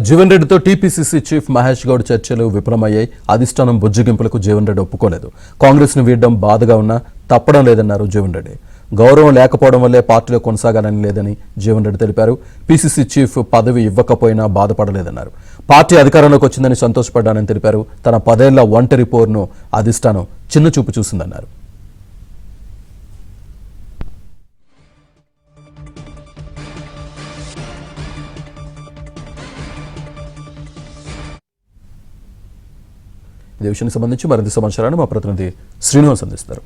జీవన్ రెడ్డితో TPCC chief Mahesh Goud చర్చలు విఫలమయ్యాయి. అధిష్టానం బుజ్జగింపులకు జీవన్ రెడ్డి ఒప్పుకోలేదు. కాంగ్రెస్ ను వీడడం బాధగా ఉన్నా తప్పడం లేదన్నారు జీవన్ రెడ్డి. గౌరవం లేకపోవడం వల్లే పార్టీలో కొనసాగాలని లేదని జీవన్ రెడ్డి తెలిపారు. పీసీసీ చీఫ్ పదవి ఇవ్వకపోయినా బాధపడలేదన్నారు. పార్టీ అధికారంలోకి వచ్చిందని సంతోషపడ్డానని తెలిపారు. తన 10 ఏళ్ల ఒంటరి పోరును అధిష్టానం చిన్నచూపు చూసిందన్నారు. ఇదే విషయానికి సంబంధించి మరింత సమాచారాన్ని మా ప్రతినిధి శ్రీనివాస్ అందిస్తారు.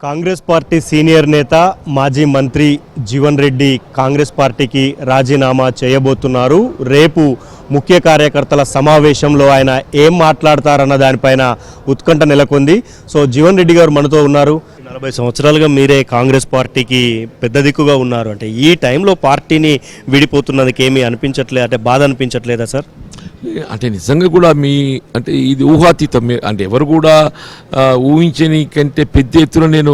కాంగ్రెస్ పార్టీ సీనియర్ నేత మాజీ మంత్రి జీవన్ రెడ్డి కాంగ్రెస్ పార్టీకి రాజీనామా చేయబోతున్నారు. రేపు ముఖ్య కార్యకర్తల సమావేశంలో ఆయన ఏం మాట్లాడతారన్న దానిపైన ఉత్కంఠ నెలకొంది. సో జీవన్ రెడ్డి గారు మనతో ఉన్నారు. 40 సంవత్సరాలుగా మీరే కాంగ్రెస్ పార్టీకి పెద్ద దిక్కుగా ఉన్నారు. అంటే ఈ టైంలో పార్టీని విడిపోతున్నదికి ఏమీ అనిపించట్లేదు, అంటే బాధ అనిపించట్లేదా సార్? అంటే నిజంగా కూడా అంటే ఇది ఊహాతీతం. అంటే ఎవరు కూడా ఊహించని కంటే పెద్ద ఎత్తున నేను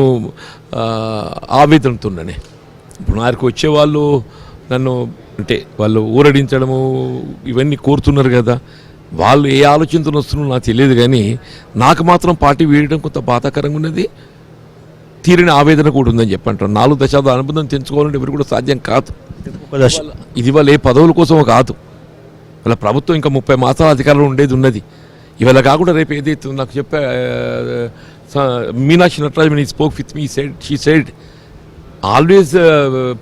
ఆవేదనతోనే. ఇప్పుడు నాకు వచ్చేవాళ్ళు నన్ను అంటే వాళ్ళు ఊరడించడము ఇవన్నీ కోరుతున్నారు కదా, వాళ్ళు ఏ ఆలోచనతో వస్తున్నారో నాకు తెలియదు. కానీ నాకు మాత్రం పార్టీ వీడడం కొంత బాధాకరంగా ఉన్నది, తీరిన ఆవేదన కూడా ఉందని చెప్పంటారు. 4 దశాబ్దాల అనుబంధం తెంచుకోవాలంటే ఎవరు కూడా సాధ్యం కాదు. ఇది వాళ్ళ ఏ పదవుల కోసమో కాదు, వాళ్ళ ప్రభుత్వం ఇంకా 30 మాసాల అధికారంలో ఉండేది ఉన్నది. ఇవాళ కాకుండా రేపు ఏదైతే నాకు చెప్పా మీనాక్షి నటరాజ్ మీ spoke with me she said always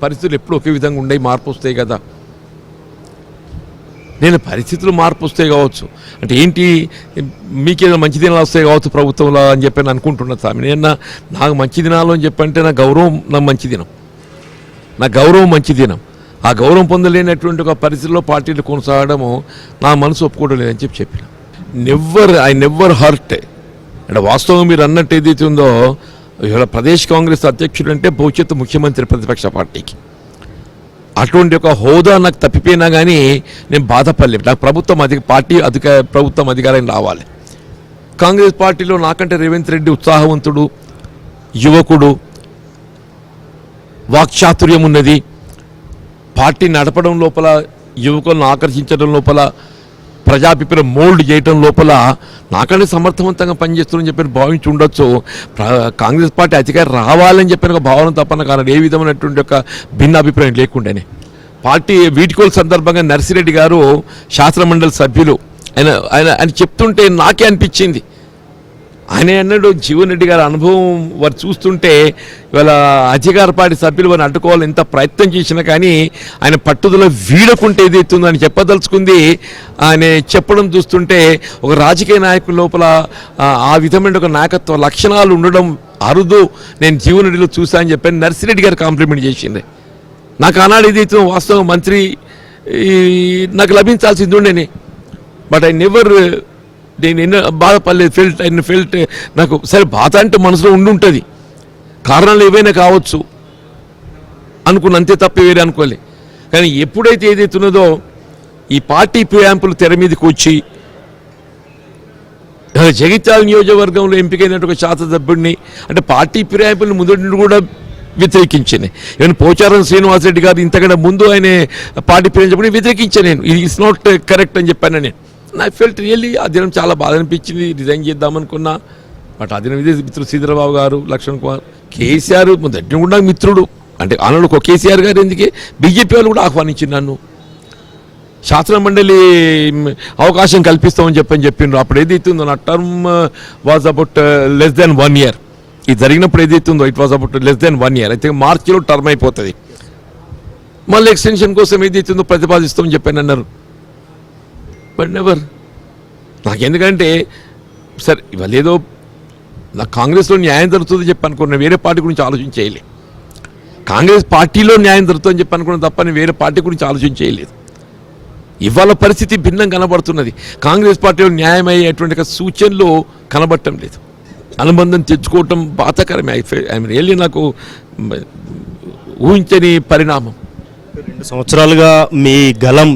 పరిస్థితులు ఎప్పుడు ఒకే విధంగా ఉండే, మార్పు వస్తాయి కదా. నేను పరిస్థితులు మార్పు వస్తాయి కావచ్చు అంటే ఏంటి, మీకేదో మంచి దినాలు వస్తాయి కావచ్చు ప్రభుత్వంలో అని చెప్పి నేను అనుకుంటున్నా స్వామి. నేను నాకు మంచి దినాలు అని చెప్పంటే నా గౌరవం, నా మంచి దినం, నా గౌరవం మంచి దినం. ఆ గౌరవం పొందలేనటువంటి ఒక పరిస్థితిలో పార్టీలు కొనసాగడము నా మనసు ఒప్పుకోవడం లేదని చెప్పిన. I never hurt. అంటే వాస్తవం మీరు అన్నట్టు ఏదైతే ఉందో, ఇవాళ ప్రదేశ్ కాంగ్రెస్ అధ్యక్షుడు అంటే భవిష్యత్తు ముఖ్యమంత్రి ప్రతిపక్ష పార్టీకి. అటువంటి ఒక హోదా నాకు తప్పిపోయినా కానీ నేను బాధపడలేదు. నాకు ప్రభుత్వం అధికారం రావాలి. కాంగ్రెస్ పార్టీలో నాకంటే రేవంత్ రెడ్డి ఉత్సాహవంతుడు, యువకుడు, వాక్చాతుర్యం ఉన్నది. పార్టీ నడపడం లోపల, యువకులను ఆకర్షించడం లోపల, ప్రజాభిప్రాయం మోల్డ్ చేయడం లోపల నాకంటే సమర్థవంతంగా పనిచేస్తుందని చెప్పి భావించి ఉండొచ్చు. కాంగ్రెస్ పార్టీ అధికారం రావాలని చెప్పిన ఒక భావన తప్పన కానీ ఏ విధమైనటువంటి ఒక భిన్న అభిప్రాయం లేకుండానే పార్టీ వీడ్కోలు సందర్భంగా నర్సిరెడ్డి గారు శాసనమండలి సభ్యులు ఆయన చెప్తుంటే నాకే అనిపించింది. ఆయన అన్నాడు, జీవన్ రెడ్డి గారి అనుభవం వారు చూస్తుంటే ఇవాళ అధికార పార్టీ సభ్యులు వారిని అడ్డుకోవాలని ఎంత ప్రయత్నం చేసినా కానీ ఆయన పట్టుదల వీడకుంటే ఏదైతుందో అని చెప్పదలుచుకుంది. ఆయన చెప్పడం చూస్తుంటే ఒక రాజకీయ నాయకుల లోపల ఆ విధమైన ఒక నాయకత్వ లక్షణాలు ఉండడం అరుదు నేను జీవన్ రెడ్డిలో చూసా అని చెప్పి నర్సిరెడ్డి గారు కాంప్లిమెంట్ చేసింది. నాకు ఆనాడు ఏదైతే వాస్తవం మంత్రి నాకు లభించాల్సింది ఉండేనే. బట్ ఐ నెవర్, నేను ఎన్నో బాధపడలేదు. ఫెల్ట్ నాకు సరే బాధ అంటే మనసులో ఉండుంటుంది, కారణాలు ఏవైనా కావచ్చు అనుకున్న, అంతే తప్ప వేరే అనుకోలే. కానీ ఎప్పుడైతే ఏదైతున్నదో ఈ పార్టీ ఫిరాయింపులు తెర మీదకి వచ్చి జగిత్యాల నియోజకవర్గంలో ఎంపికైనట్టు ఒక శాసనసభ్యుడిని అంటే పార్టీ ఫిరాయింపులను మొదటి నుండి కూడా వ్యతిరేకించాను. ఈవెన్ పోచారం శ్రీనివాసరెడ్డి గారు ఇంతకంటే ముందు ఆయన పార్టీ ఫిరాయించినప్పుడు వ్యతిరేకించాను. నేను ఇది ఇట్స్ నాట్ కరెక్ట్ అని చెప్పాను. నేను నాకు ఫెల్ట్ రియల్లీ ఆ దినం చాలా బాధ అనిపించింది. రిజైన్ చేద్దామనుకున్నా. బట్ ఆ దినం ఇదే మిత్రుడు శ్రీధరబాబు గారు, లక్ష్మణ్ కుమార్, కేసీఆర్ మొదటి కూడా మిత్రుడు అంటే ఆనాడు ఒక కేసీఆర్ గారు ఎందుకే బీజేపీ వాళ్ళు కూడా ఆహ్వానించింది నన్ను. శాసన మండలి అవకాశం కల్పిస్తామని చెప్పిండ్రు. అప్పుడు ఏదైతుందో నా term was about less than 1 year. ఇది జరిగినప్పుడు ఏదైతుందో it was about less than 1 year. అయితే మార్చిలో టర్మ్ అయిపోతుంది. మళ్ళీ ఎక్స్టెన్షన్ కోసం ఏదైతుందో ప్రతిపాదిస్తామని చెప్పాను అన్నారు. But never. నాకెందుకంటే సరే ఇవాళ ఏదో నాకు కాంగ్రెస్లో న్యాయం జరుగుతుందని చెప్పి అనుకున్నాను, వేరే పార్టీ గురించి ఆలోచన చేయలేదు. కాంగ్రెస్ పార్టీలో న్యాయం జరుగుతుందని చెప్పి అనుకున్నాను తప్ప నేను వేరే పార్టీ గురించి ఆలోచన చేయలేదు. ఇవాళ పరిస్థితి భిన్నం కనబడుతున్నది. కాంగ్రెస్ పార్టీలో న్యాయం అయ్యేటువంటి సూచనలు కనబడటం లేదు. అనుబంధం తెచ్చుకోవటం బాధాకరమే. ఐ మీన్ రియల్లీ నాకు ఊహించని పరిణామం. 2 సంవత్సరాలుగా మీ గలం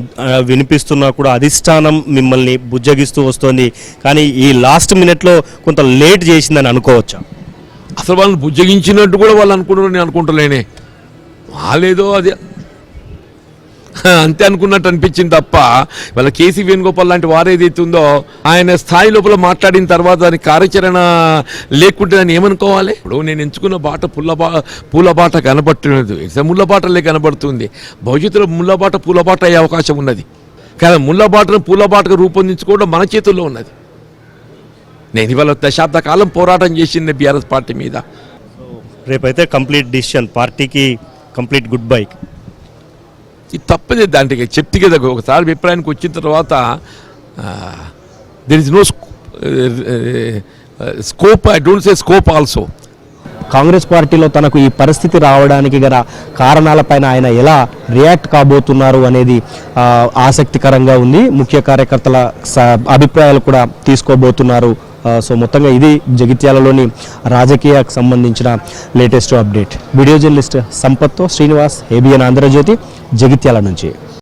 వినిపిస్తున్నా కూడా అధిష్టానం మిమ్మల్ని బుజ్జగిస్తూ వస్తుంది. కానీ ఈ లాస్ట్ మినిట్లో కొంత లేట్ చేసిందని అనుకోవచ్చా? అసలు వాళ్ళని బుజ్జగించినట్టు కూడా వాళ్ళు అనుకుంటారు, నేను అనుకుంటలేనే. వాళ్ళేదో అది అంతే అనుకున్నట్టు అనిపించింది తప్ప వాళ్ళ కేసీ వేణుగోపాల్ లాంటి వారు ఏదైతే ఉందో ఆయన స్థాయి లోపల మాట్లాడిన తర్వాత దాని కార్యాచరణ లేకుంటే దాన్ని ఏమనుకోవాలి. ఇప్పుడు నేను ఎంచుకున్న బాట పూల బాట కనబడుతున్నది, ముళ్ళ బాటలే కనబడుతుంది. భవిష్యత్తులో ముళ్ళ బాట పూల బాట అయ్యే అవకాశం ఉన్నది. కానీ ముళ్ళ బాటను పూల బాటగా రూపొందించుకోవడం మన చేతుల్లో ఉన్నది. నేను ఇవాళ దశాబ్ద కాలం పోరాటం చేసింది బీఆర్ఎస్ పార్టీ మీద. రేపైతే కంప్లీట్ డిసిషన్, పార్టీకి కంప్లీట్ గుడ్ బై. ఇది తప్పదే, దాంట్లో చెప్తే కదా ఒకసారి అభిప్రాయానికి వచ్చిన తర్వాత there is no scope, I don't say scope also. Congress పార్టీలో తనకు ఈ పరిస్థితి రావడానికి గల కారణాలపైన ఆయన ఎలా రియాక్ట్ కాబోతున్నారు అనేది ఆసక్తికరంగా ఉంది. ముఖ్య కార్యకర్తల అభిప్రాయాలు కూడా తీసుకోబోతున్నారు. సో మొత్తంగా ఇది జగిత్యాలలోని రాజకీయాలకు సంబంధించిన లేటెస్ట్ అప్డేట్. వీడియో జర్నలిస్ట్ సంపత్తో శ్రీనివాస్, ఏబిఎన్ ఆంధ్రజ్యోతి, జగిత్యాల నుంచి.